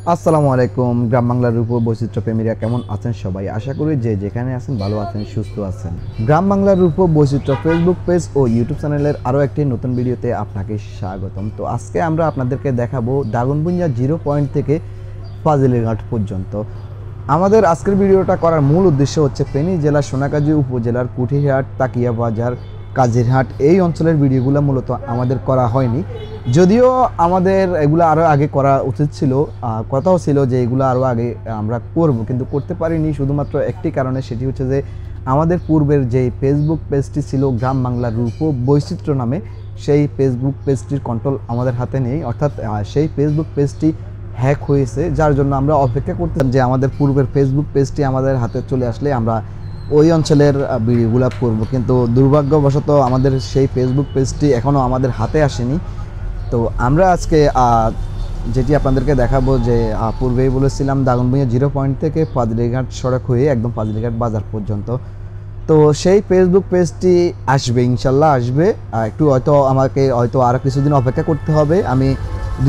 আসসালামু আলাইকুম। গ্রাম বাংলার রূপ ও বৈচিত্র্য প্রেমীরা কেমন আছেন সবাই? আশা করি যে যেখানে আছেন ভালো আছেন, সুস্থ আছেন। গ্রাম বাংলার রূপ ও বৈচিত্র্য ফেসবুক পেজ ও ইউটিউব চ্যানেলের আরও একটি নতুন ভিডিওতে আপনাকে স্বাগতম। তো আজকে আমরা আপনাদেরকে দেখাবো দাগনভূঞা 0 পয়েন্ট থেকে ফাজিলঘাট পর্যন্ত। আমাদের আজকের ভিডিওটা করার মূল উদ্দেশ্য হচ্ছে ফেনী জেলার সোনাগাজী উপজেলার কুঠিরহাট, তাকিয়া বাজার, কাজিরহাট এই অঞ্চলের ভিডিওগুলো মূলত আমাদের করা হয়নি। যদিও আমাদের এগুলো আরও আগে করা উচিত ছিল, কথাও ছিল যে এগুলো আরও আগে আমরা করব, কিন্তু করতে পারিনি শুধুমাত্র একটি কারণে। সেটি হচ্ছে যে আমাদের পূর্বের যে ফেসবুক পেজটি ছিল গ্রাম বাংলার রূপ ও বৈচিত্র্য নামে, সেই ফেসবুক পেজটির কন্ট্রোল আমাদের হাতে নেই, অর্থাৎ সেই ফেসবুক পেজটি হ্যাক হয়েছে, যার জন্য আমরা অপেক্ষা করতাম যে আমাদের পূর্বের ফেসবুক পেজটি আমাদের হাতে চলে আসলে আমরা ওই অঞ্চলের ভিডিওগুলো করব। কিন্তু দুর্ভাগ্যবশত আমাদের সেই ফেসবুক পেজটি এখনও আমাদের হাতে আসেনি। তো আমরা আজকে যেটি আপনাদেরকে দেখাবো যে পূর্বেই বলেছিলাম দাগনভূঞা 0 পয়েন্ট থেকে ফাজিলঘাট সড়ক হয়ে একদম ফাজিলঘাট বাজার পর্যন্ত। তো সেই ফেসবুক পেজটি আসবে, ইনশাল্লাহ আসবে। একটু আমাকে আরও কিছুদিন অপেক্ষা করতে হবে। আমি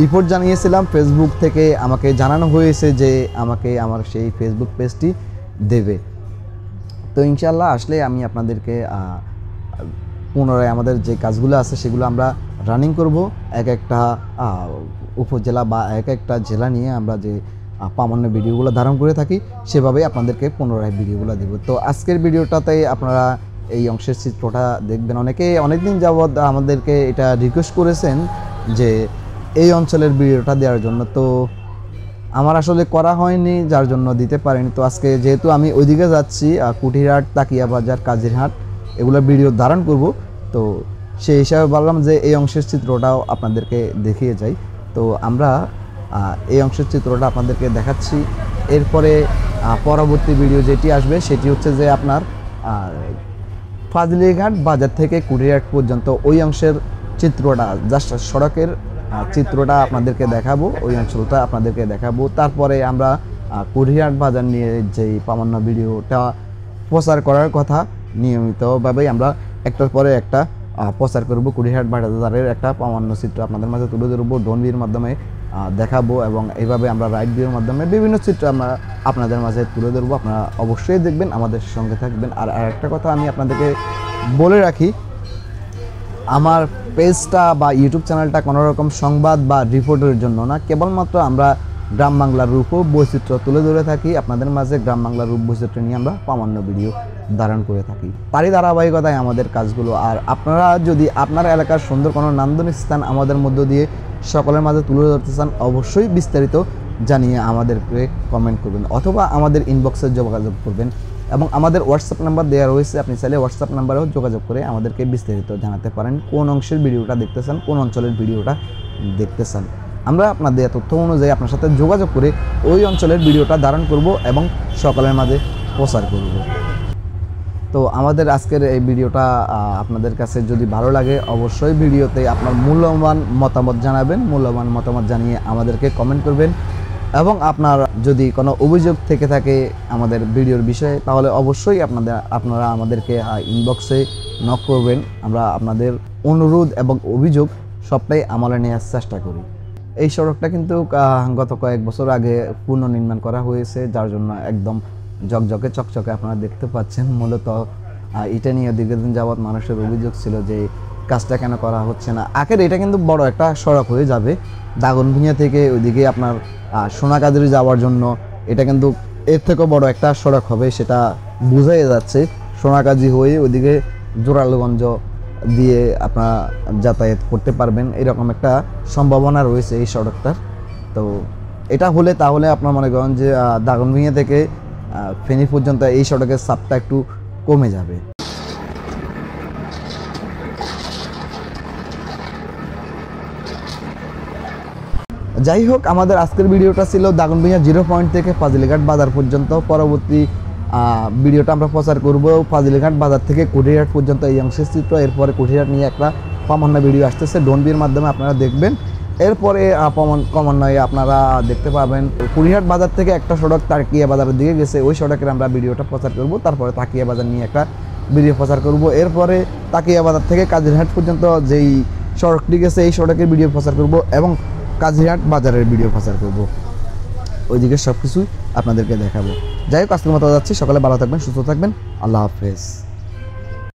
রিপোর্ট জানিয়েছিলাম, ফেসবুক থেকে আমাকে জানানো হয়েছে যে আমাকে আমার সেই ফেসবুক পেজটি দেবে। তো ইনশাল্লাহ আসলে আমি আপনাদেরকে পুনরায় আমাদের যে কাজগুলো আছে সেগুলো আমরা রানিং করব। এক একটা উপজেলা বা এক একটা জেলা নিয়ে আমরা যে প্রামাণ্য ভিডিওগুলো ধারণ করে থাকি, সেভাবেই আপনাদেরকে পুনরায় ভিডিওগুলো দেব। তো আজকের ভিডিওটাতে আপনারা এই অংশের চিত্রটা দেখবেন। অনেকদিন যাবৎ আমাদেরকে এটা রিকোয়েস্ট করেছেন যে এই অঞ্চলের ভিডিওটা দেওয়ার জন্য। তো আমার আসলে করা হয়নি, যার জন্য দিতে পারিনি। তো আজকে যেহেতু আমি ওইদিকে যাচ্ছি, কুঠিরহাট, তাকিয়া বাজার, কাজিরহাট এগুলো ভিডিও ধারণ করব, তো সেই হিসাবে বললাম যে এই অংশের চিত্রটাও আপনাদেরকে দেখিয়ে যাই। তো আমরা এই অংশের চিত্রটা আপনাদেরকে দেখাচ্ছি। এরপরে পরবর্তী ভিডিও যেটি আসবে সেটি হচ্ছে যে আপনার ফাজিলঘাট বাজার থেকে কুঠিরহাট পর্যন্ত ওই অংশের চিত্রটা, জাস্ট সড়কের চিত্রটা আপনাদেরকে দেখাবো, ওই অঞ্চলটা আপনাদেরকে দেখাবো। তারপরে আমরা কুঠিরহাট বাজার নিয়ে যেই প্রামাণ্য ভিডিওটা প্রচার করার কথা, নিয়মিতভাবেই আমরা একটার পরে একটা প্রচার করব। কুঠিরহাট বাজারের একটা প্রামাণ্য চিত্র আপনাদের মাঝে তুলে ধরবো, ড্রোন ভিউর মাধ্যমে দেখাবো, এবং এইভাবে আমরা রাইড ভিউর মাধ্যমে বিভিন্ন চিত্র আমরা আপনাদের মাঝে তুলে ধরবো। আপনারা অবশ্যই দেখবেন, আমাদের সঙ্গে থাকবেন। আর একটা কথা আমি আপনাদেরকে বলে রাখি, আমার পেজটা বা ইউটিউব চ্যানেলটা কোনো রকম সংবাদ বা রিপোর্টের জন্য না, কেবলমাত্র আমরা গ্রাম বাংলার রূপ ও বৈচিত্র্য তুলে ধরে থাকি আপনাদের মাঝে। গ্রাম বাংলার রূপ বৈচিত্র্য নিয়ে আমরা প্রামাণ্য ভিডিও ধারণ করে থাকি, তারই ধারাবাহিকতায় আমাদের কাজগুলো। আর আপনারা যদি আপনার এলাকার সুন্দর কোনো নান্দনিক স্থান আমাদের মধ্য দিয়ে সকলের মাঝে তুলে ধরতে চান, অবশ্যই বিস্তারিত জানিয়ে আমাদেরকে কমেন্ট করবেন অথবা আমাদের ইনবক্সে যোগাযোগ করবেন, এবং আমাদের হোয়াটসঅ্যাপ নাম্বার দেওয়া রয়েছে। আপনি চাইলে হোয়াটসঅ্যাপ নাম্বারেও যোগাযোগ করে আমাদেরকে বিস্তারিত জানাতে পারেন কোন অংশের ভিডিওটা দেখতে চান, কোন অঞ্চলের ভিডিওটা দেখতে চান। আমরা আপনাদের তথ্য অনুযায়ী আপনার সাথে যোগাযোগ করে ওই অঞ্চলের ভিডিওটা ধারণ করব এবং সকলের মাঝে প্রচার করব। তো আমাদের আজকের এই ভিডিওটা আপনাদের কাছে যদি ভালো লাগে, অবশ্যই ভিডিওতে আপনার মূল্যবান মতামত জানাবেন। মূল্যবান মতামত জানিয়ে আমাদেরকে কমেন্ট করবেন, এবং আপনার যদি কোনো অভিযোগ থেকে থাকে আমাদের ভিডিওর বিষয়ে, তাহলে অবশ্যই আপনারা আমাদেরকে ইনবক্সে নক করবেন। আমরা আপনাদের অনুরোধ এবং অভিযোগ সবটাই আমলে নেওয়ার চেষ্টা করি। এই সড়কটা কিন্তু গত কয়েক বছর আগে পুনর্নির্মাণ করা হয়েছে, যার জন্য একদম ঝকঝকে চকচকে আপনারা দেখতে পাচ্ছেন। মূলত এটা নিয়ে দীর্ঘদিন যাবৎ মানুষের অভিযোগ ছিল যে কাজটা কেন করা হচ্ছে না। আখের এটা কিন্তু বড় একটা সড়ক হয়ে যাবে, দাগনভূঞা থেকে ওইদিকে আপনার সোনাগাজী যাওয়ার জন্য এটা কিন্তু এর থেকেও বড় একটা সড়ক হবে, সেটা বোঝাই যাচ্ছে। সোনাগাজী হয়ে ওইদিকে জোরালগঞ্জ দিয়ে আপনারা যাতায়াত করতে পারবেন, এরকম একটা সম্ভাবনা রয়েছে এই সড়কটার। তো এটা হলে তাহলে আপনার মনে করেন যে দাগনভূঞা থেকে ফেনী পর্যন্ত এই সড়কের চাপটা একটু কমে যাবে। যাই হোক, আমাদের আজকের ভিডিওটা ছিল দাগনভূঞা 0 পয়েন্ট থেকে ফাজিলঘাট বাজার পর্যন্ত। পরবর্তী ভিডিওটা আমরা প্রচার করব ফাজিলঘাট বাজার থেকে কুঠিরহাট পর্যন্ত এই অংশের চিত্র। এরপরে কুঠিরহাট নিয়ে একটা প্রামাণ্য ভিডিও আসতেছে, ড্রোন ভিউর মাধ্যমে আপনারা দেখবেন। এরপরে ক্রমান্বয়ে আপনারা দেখতে পাবেন কুঠিরহাট বাজার থেকে একটা সড়ক তাকিয়া বাজারের দিকে গেছে, ওই সড়কের আমরা ভিডিওটা প্রচার করব। তারপরে তাকিয়া বাজার নিয়ে একটা ভিডিও প্রচার করব। এরপরে তাকিয়া বাজার থেকে কাজিরহাট পর্যন্ত যেই সড়কটি গেছে এই সড়কের ভিডিও প্রচার করব, এবং কাজিরহাট বাজারের ভিডিও প্রচার করব। ওইদিকে সব কিছুই আপনাদেরকে দেখাবো। যাই হোক, আজকের মতো যাচ্ছি। সকালে ভালো থাকবেন, সুস্থ থাকবেন। আল্লাহ হাফেজ।